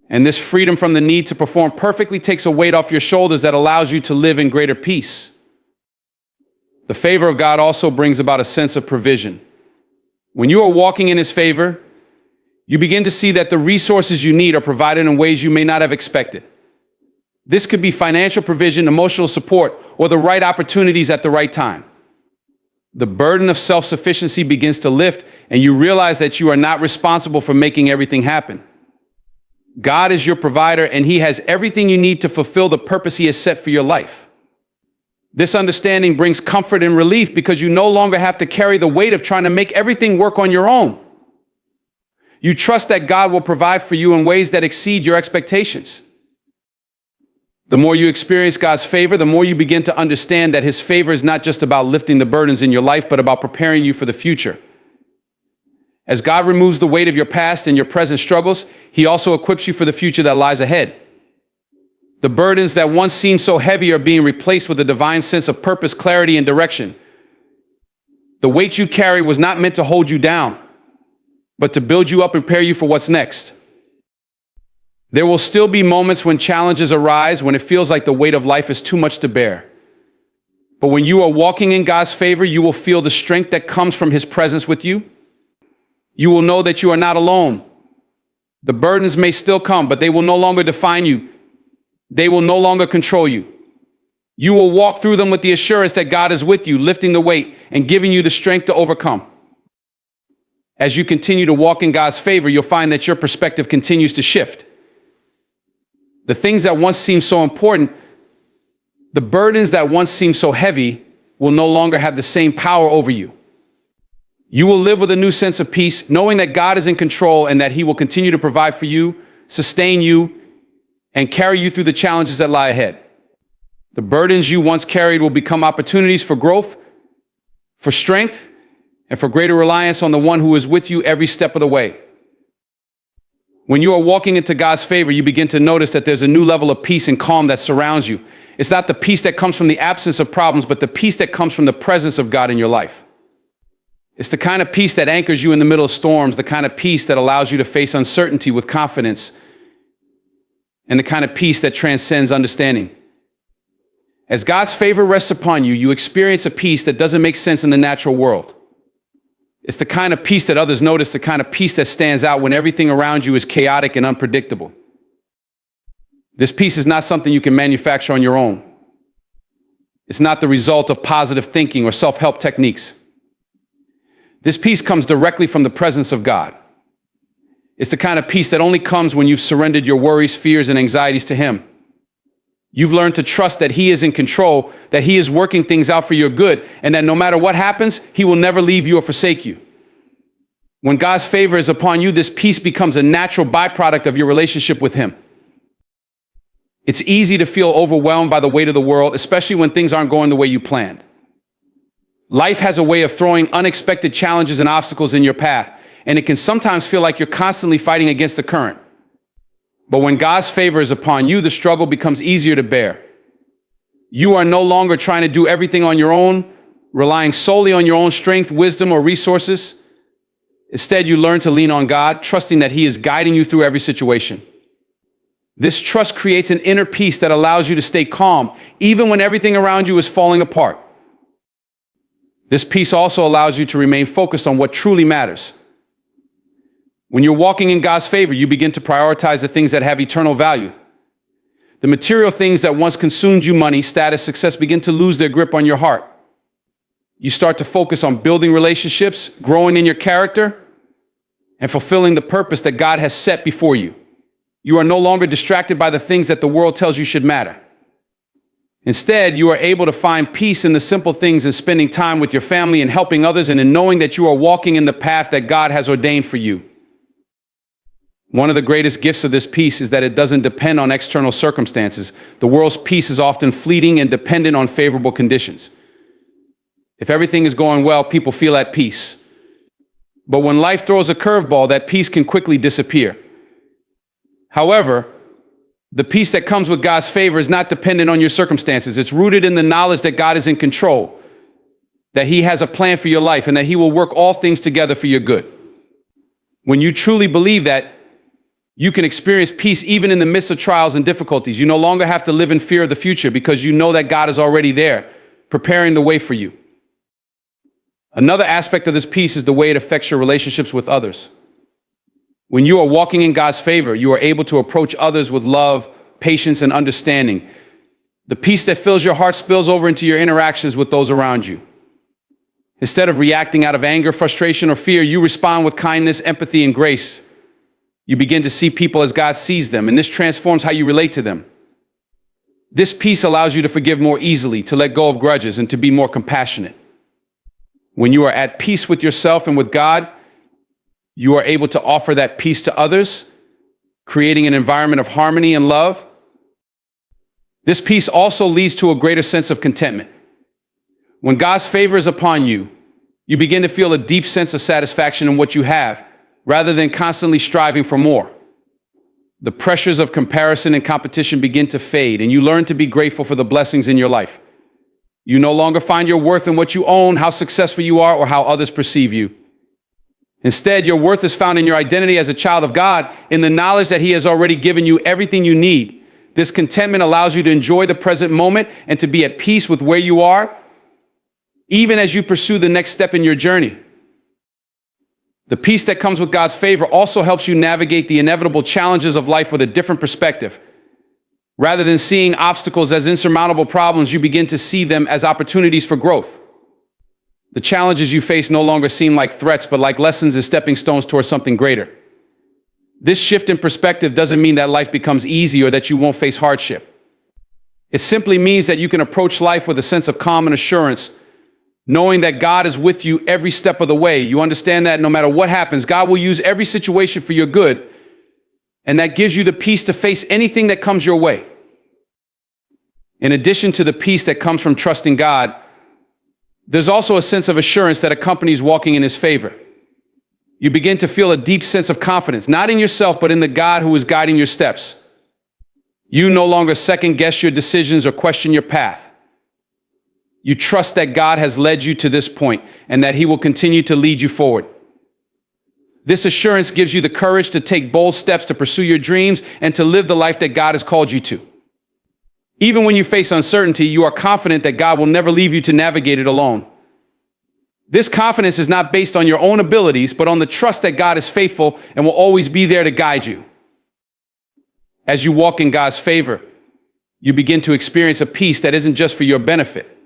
And this freedom from the need to perform perfectly takes a weight off your shoulders that allows you to live in greater peace. The favor of God also brings about a sense of provision. When you are walking in His favor, you begin to see that the resources you need are provided in ways you may not have expected. This could be financial provision, emotional support, or the right opportunities at the right time. The burden of self-sufficiency begins to lift, and you realize that you are not responsible for making everything happen. God is your provider, and He has everything you need to fulfill the purpose He has set for your life. This understanding brings comfort and relief because you no longer have to carry the weight of trying to make everything work on your own. You trust that God will provide for you in ways that exceed your expectations. The more you experience God's favor, the more you begin to understand that His favor is not just about lifting the burdens in your life, but about preparing you for the future. As God removes the weight of your past and your present struggles, He also equips you for the future that lies ahead. The burdens that once seemed so heavy are being replaced with a divine sense of purpose, clarity, and direction. The weight you carry was not meant to hold you down, but to build you up and prepare you for what's next. There will still be moments when challenges arise, when it feels like the weight of life is too much to bear. But when you are walking in God's favor, you will feel the strength that comes from His presence with you. You will know that you are not alone. The burdens may still come, but they will no longer define you. They will no longer control you. You will walk through them with the assurance that God is with you, lifting the weight and giving you the strength to overcome. As you continue to walk in God's favor, you'll find that your perspective continues to shift. The things that once seemed so important, the burdens that once seemed so heavy, will no longer have the same power over you. You will live with a new sense of peace, knowing that God is in control and that He will continue to provide for you, sustain you, and carry you through the challenges that lie ahead. The burdens you once carried will become opportunities for growth, for strength, and for greater reliance on the one who is with you every step of the way. When you are walking into God's favor, you begin to notice that there's a new level of peace and calm that surrounds you. It's not the peace that comes from the absence of problems, but the peace that comes from the presence of God in your life. It's the kind of peace that anchors you in the middle of storms, the kind of peace that allows you to face uncertainty with confidence, and the kind of peace that transcends understanding. As God's favor rests upon you, you experience a peace that doesn't make sense in the natural world. It's the kind of peace that others notice, the kind of peace that stands out when everything around you is chaotic and unpredictable. This peace is not something you can manufacture on your own. It's not the result of positive thinking or self-help techniques. This peace comes directly from the presence of God. It's the kind of peace that only comes when you've surrendered your worries, fears, and anxieties to Him. You've learned to trust that He is in control, that He is working things out for your good, and that no matter what happens, He will never leave you or forsake you. When God's favor is upon you, this peace becomes a natural byproduct of your relationship with Him. It's easy to feel overwhelmed by the weight of the world, especially when things aren't going the way you planned. Life has a way of throwing unexpected challenges and obstacles in your path, and it can sometimes feel like you're constantly fighting against the current. But when God's favor is upon you, the struggle becomes easier to bear. You are no longer trying to do everything on your own, relying solely on your own strength, wisdom, or resources. Instead, you learn to lean on God, trusting that He is guiding you through every situation. This trust creates an inner peace that allows you to stay calm, even when everything around you is falling apart. This peace also allows you to remain focused on what truly matters. When you're walking in God's favor, you begin to prioritize the things that have eternal value. The material things that once consumed you, money, status, success, begin to lose their grip on your heart. You start to focus on building relationships, growing in your character, and fulfilling the purpose that God has set before you. You are no longer distracted by the things that the world tells you should matter. Instead, you are able to find peace in the simple things, in spending time with your family and helping others, and in knowing that you are walking in the path that God has ordained for you. One of the greatest gifts of this peace is that it doesn't depend on external circumstances. The world's peace is often fleeting and dependent on favorable conditions. If everything is going well, people feel at peace. But when life throws a curveball, that peace can quickly disappear. However, the peace that comes with God's favor is not dependent on your circumstances. It's rooted in the knowledge that God is in control, that He has a plan for your life, and that He will work all things together for your good. When you truly believe that, you can experience peace even in the midst of trials and difficulties. You no longer have to live in fear of the future because you know that God is already there, preparing the way for you. Another aspect of this peace is the way it affects your relationships with others. When you are walking in God's favor, you are able to approach others with love, patience, and understanding. The peace that fills your heart spills over into your interactions with those around you. Instead of reacting out of anger, frustration, or fear, you respond with kindness, empathy, and grace. You begin to see people as God sees them, and this transforms how you relate to them. This peace allows you to forgive more easily, to let go of grudges, and to be more compassionate. When you are at peace with yourself and with God, you are able to offer that peace to others, creating an environment of harmony and love. This peace also leads to a greater sense of contentment. When God's favor is upon you, you begin to feel a deep sense of satisfaction in what you have, rather than constantly striving for more. The pressures of comparison and competition begin to fade, and you learn to be grateful for the blessings in your life. You no longer find your worth in what you own, how successful you are, or how others perceive you. Instead, your worth is found in your identity as a child of God, in the knowledge that He has already given you everything you need. This contentment allows you to enjoy the present moment and to be at peace with where you are, even as you pursue the next step in your journey. The peace that comes with God's favor also helps you navigate the inevitable challenges of life with a different perspective. Rather than seeing obstacles as insurmountable problems, you begin to see them as opportunities for growth. The challenges you face no longer seem like threats, but like lessons and stepping stones towards something greater. This shift in perspective doesn't mean that life becomes easy or that you won't face hardship. It simply means that you can approach life with a sense of calm and assurance, knowing that God is with you every step of the way. You understand that no matter what happens, God will use every situation for your good, and that gives you the peace to face anything that comes your way. In addition to the peace that comes from trusting God, there's also a sense of assurance that accompanies walking in His favor. You begin to feel a deep sense of confidence, not in yourself, but in the God who is guiding your steps. You no longer second guess your decisions or question your path. You trust that God has led you to this point and that He will continue to lead you forward. This assurance gives you the courage to take bold steps to pursue your dreams and to live the life that God has called you to. Even when you face uncertainty, you are confident that God will never leave you to navigate it alone. This confidence is not based on your own abilities, but on the trust that God is faithful and will always be there to guide you. As you walk in God's favor, you begin to experience a peace that isn't just for your benefit.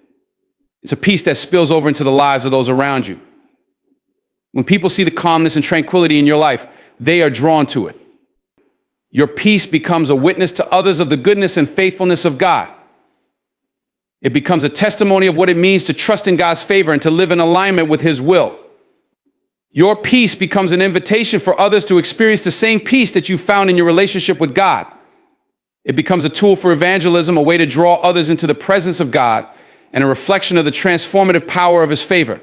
It's a peace that spills over into the lives of those around you. When people see the calmness and tranquility in your life, they are drawn to it. Your peace becomes a witness to others of the goodness and faithfulness of God. It becomes a testimony of what it means to trust in God's favor and to live in alignment with His will. Your peace becomes an invitation for others to experience the same peace that you found in your relationship with God. It becomes a tool for evangelism, a way to draw others into the presence of God, and a reflection of the transformative power of His favor.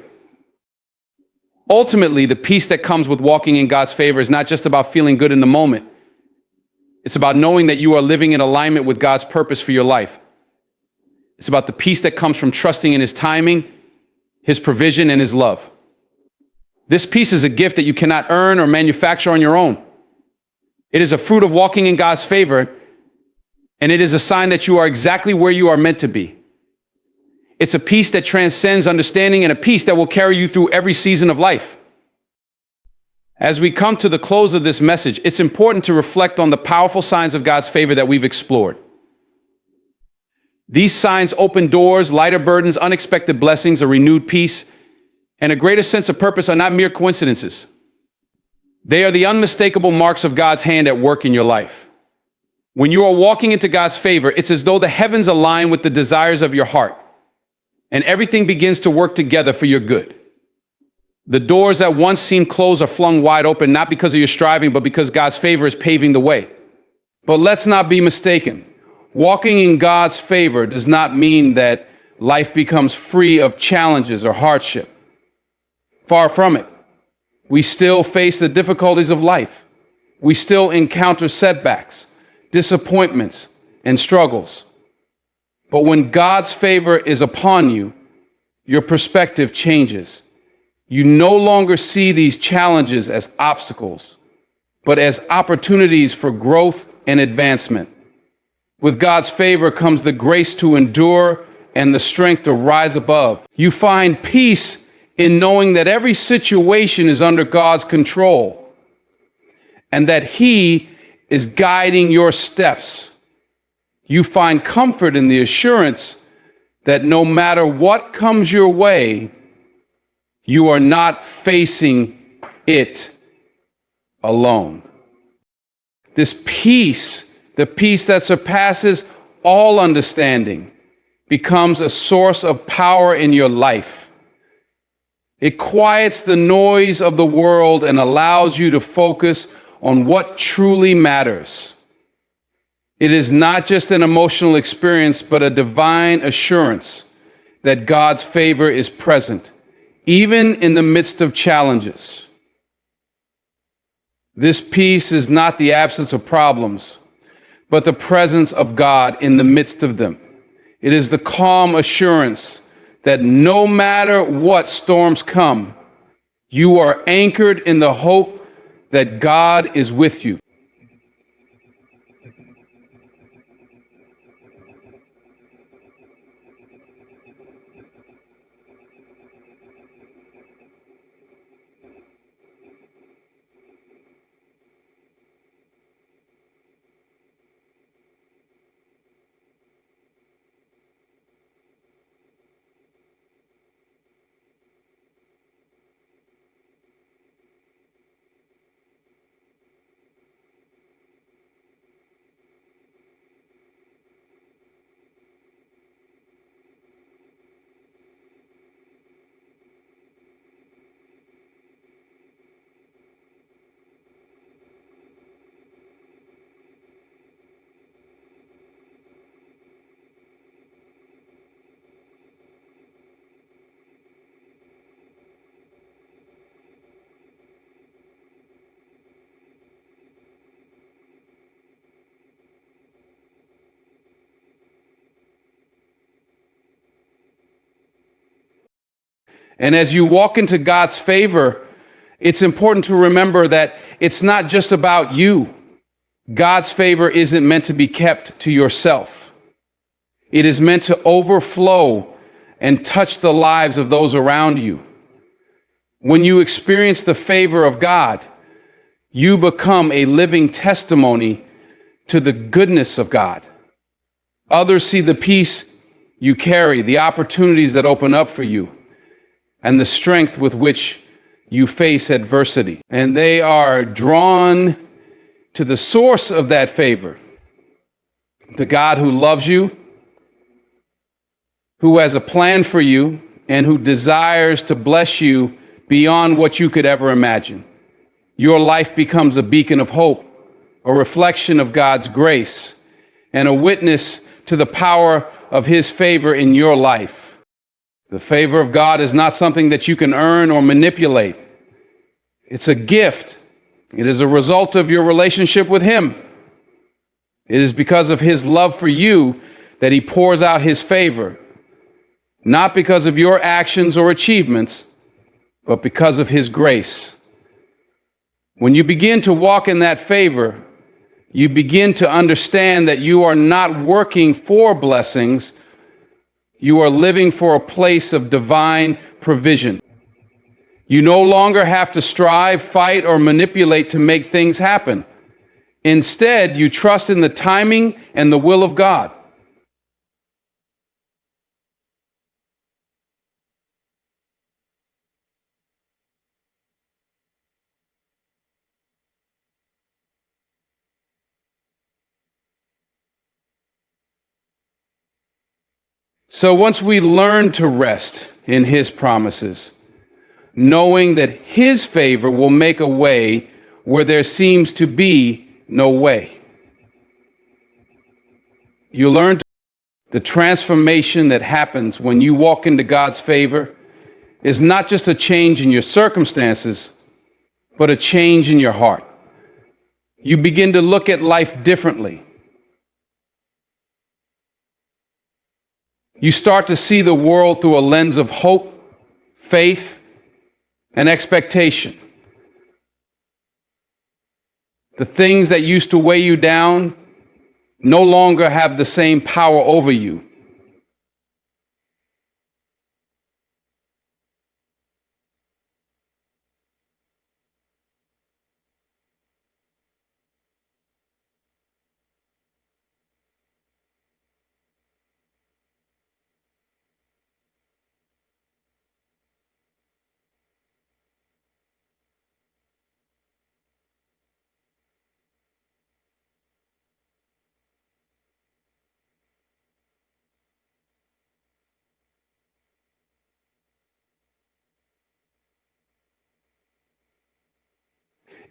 Ultimately, the peace that comes with walking in God's favor is not just about feeling good in the moment. It's about knowing that you are living in alignment with God's purpose for your life. It's about the peace that comes from trusting in His timing, His provision, and His love. This peace is a gift that you cannot earn or manufacture on your own. It is a fruit of walking in God's favor, and it is a sign that you are exactly where you are meant to be. It's a peace that transcends understanding and a peace that will carry you through every season of life. As we come to the close of this message, it's important to reflect on the powerful signs of God's favor that we've explored. These signs open doors, lighter burdens, unexpected blessings, a renewed peace, and a greater sense of purpose are not mere coincidences. They are the unmistakable marks of God's hand at work in your life. When you are walking into God's favor, it's as though the heavens align with the desires of your heart, and everything begins to work together for your good. The doors that once seemed closed are flung wide open, not because of your striving, but because God's favor is paving the way. But let's not be mistaken. Walking in God's favor does not mean that life becomes free of challenges or hardship. Far from it. We still face the difficulties of life. We still encounter setbacks, disappointments, and struggles. But when God's favor is upon you, your perspective changes. You no longer see these challenges as obstacles, but as opportunities for growth and advancement. With God's favor comes the grace to endure and the strength to rise above. You find peace in knowing that every situation is under God's control and that He is guiding your steps. You find comfort in the assurance that no matter what comes your way, you are not facing it alone. This peace, the peace that surpasses all understanding, becomes a source of power in your life. It quiets the noise of the world and allows you to focus on what truly matters. It is not just an emotional experience, but a divine assurance that God's favor is present, even in the midst of challenges. This peace is not the absence of problems, but the presence of God in the midst of them. It is the calm assurance that no matter what storms come, you are anchored in the hope that God is with you. And as you walk into God's favor, it's important to remember that it's not just about you. God's favor isn't meant to be kept to yourself. It is meant to overflow and touch the lives of those around you. When you experience the favor of God, you become a living testimony to the goodness of God. Others see the peace you carry, the opportunities that open up for you, and the strength with which you face adversity. And they are drawn to the source of that favor, the God who loves you, who has a plan for you, and who desires to bless you beyond what you could ever imagine. Your life becomes a beacon of hope, a reflection of God's grace, and a witness to the power of His favor in your life. The favor of God is not something that you can earn or manipulate. It's a gift. It is a result of your relationship with Him. It is because of His love for you that He pours out His favor, not because of your actions or achievements, but because of His grace. When you begin to walk in that favor, you begin to understand that you are not working for blessings, you are living for a place of divine provision. You no longer have to strive, fight, or manipulate to make things happen. Instead, you trust in the timing and the will of God. So once we learn to rest in His promises, knowing that His favor will make a way where there seems to be no way, you learn the transformation that happens when you walk into God's favor is not just a change in your circumstances, but a change in your heart. You begin to look at life differently. You start to see the world through a lens of hope, faith, and expectation. The things that used to weigh you down no longer have the same power over you.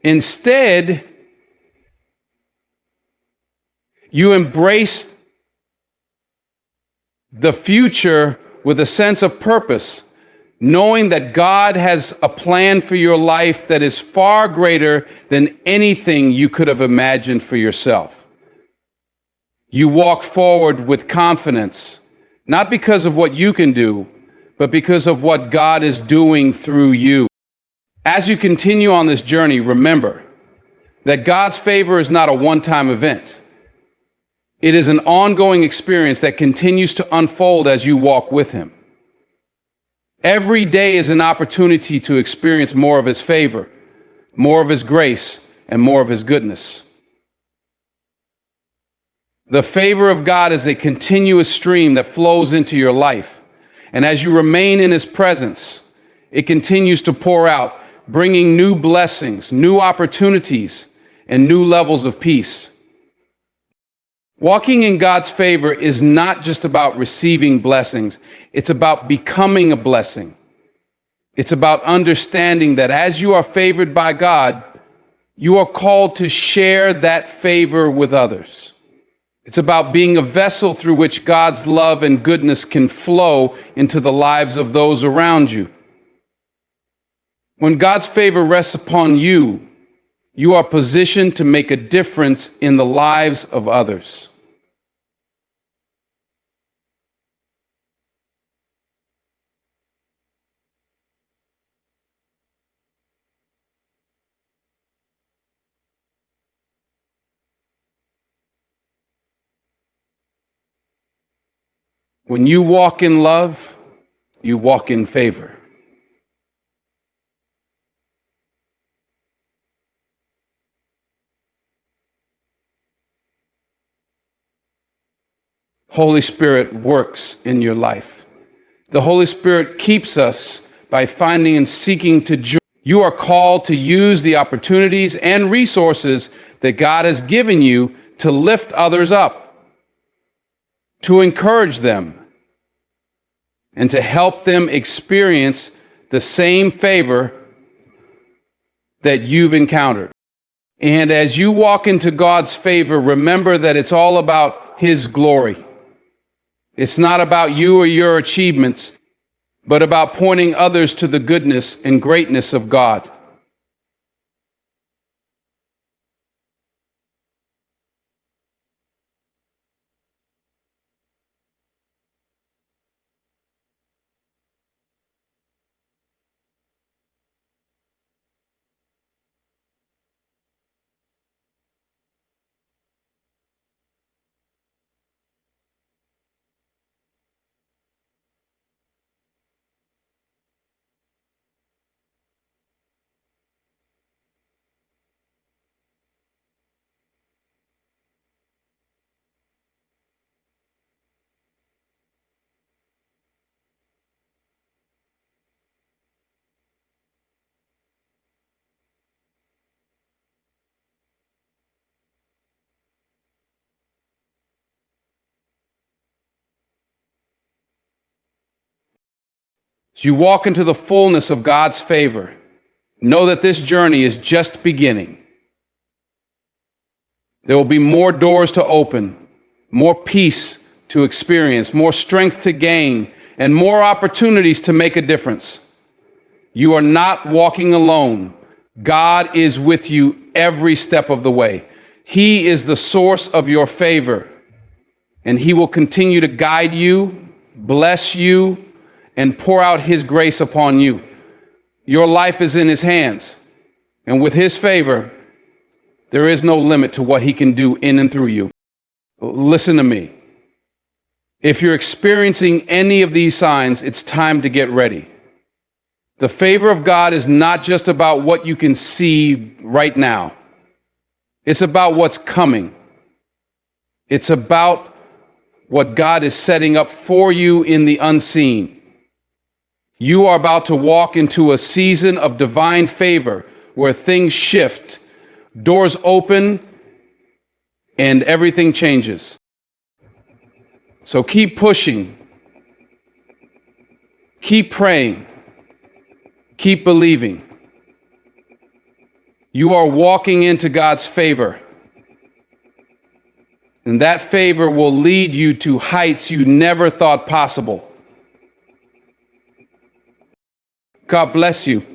Instead, you embrace the future with a sense of purpose, knowing that God has a plan for your life that is far greater than anything you could have imagined for yourself. You walk forward with confidence, not because of what you can do, but because of what God is doing through you. As you continue on this journey, remember that God's favor is not a one-time event. It is an ongoing experience that continues to unfold as you walk with Him. Every day is an opportunity to experience more of His favor, more of His grace, and more of His goodness. The favor of God is a continuous stream that flows into your life. And as you remain in His presence, it continues to pour out, bringing new blessings, new opportunities, and new levels of peace. Walking in God's favor is not just about receiving blessings. It's about becoming a blessing. It's about understanding that as you are favored by God, you are called to share that favor with others. It's about being a vessel through which God's love and goodness can flow into the lives of those around you. When God's favor rests upon you, you are positioned to make a difference in the lives of others. When you walk in love, you walk in favor. Holy Spirit works in your life. The Holy Spirit keeps us by finding and seeking to join. You are called to use the opportunities and resources that God has given you to lift others up, to encourage them, and to help them experience the same favor that you've encountered. And as you walk into God's favor, remember that it's all about His glory. It's not about you or your achievements, but about pointing others to the goodness and greatness of God. As you walk into the fullness of God's favor, know that this journey is just beginning. There will be more doors to open, more peace to experience, more strength to gain, and more opportunities to make a difference. You are not walking alone. God is with you every step of the way. He is the source of your favor, and He will continue to guide you, bless you, and pour out His grace upon you. Your life is in His hands, and with His favor, there is no limit to what He can do in and through you. Listen to me. If you're experiencing any of these signs, it's time to get ready. The favor of God is not just about what you can see right now. It's about what's coming. It's about what God is setting up for you in the unseen. You are about to walk into a season of divine favor where things shift, doors open, and everything changes. So keep pushing, keep praying, keep believing. You are walking into God's favor, and that favor will lead you to heights you never thought possible. God bless you.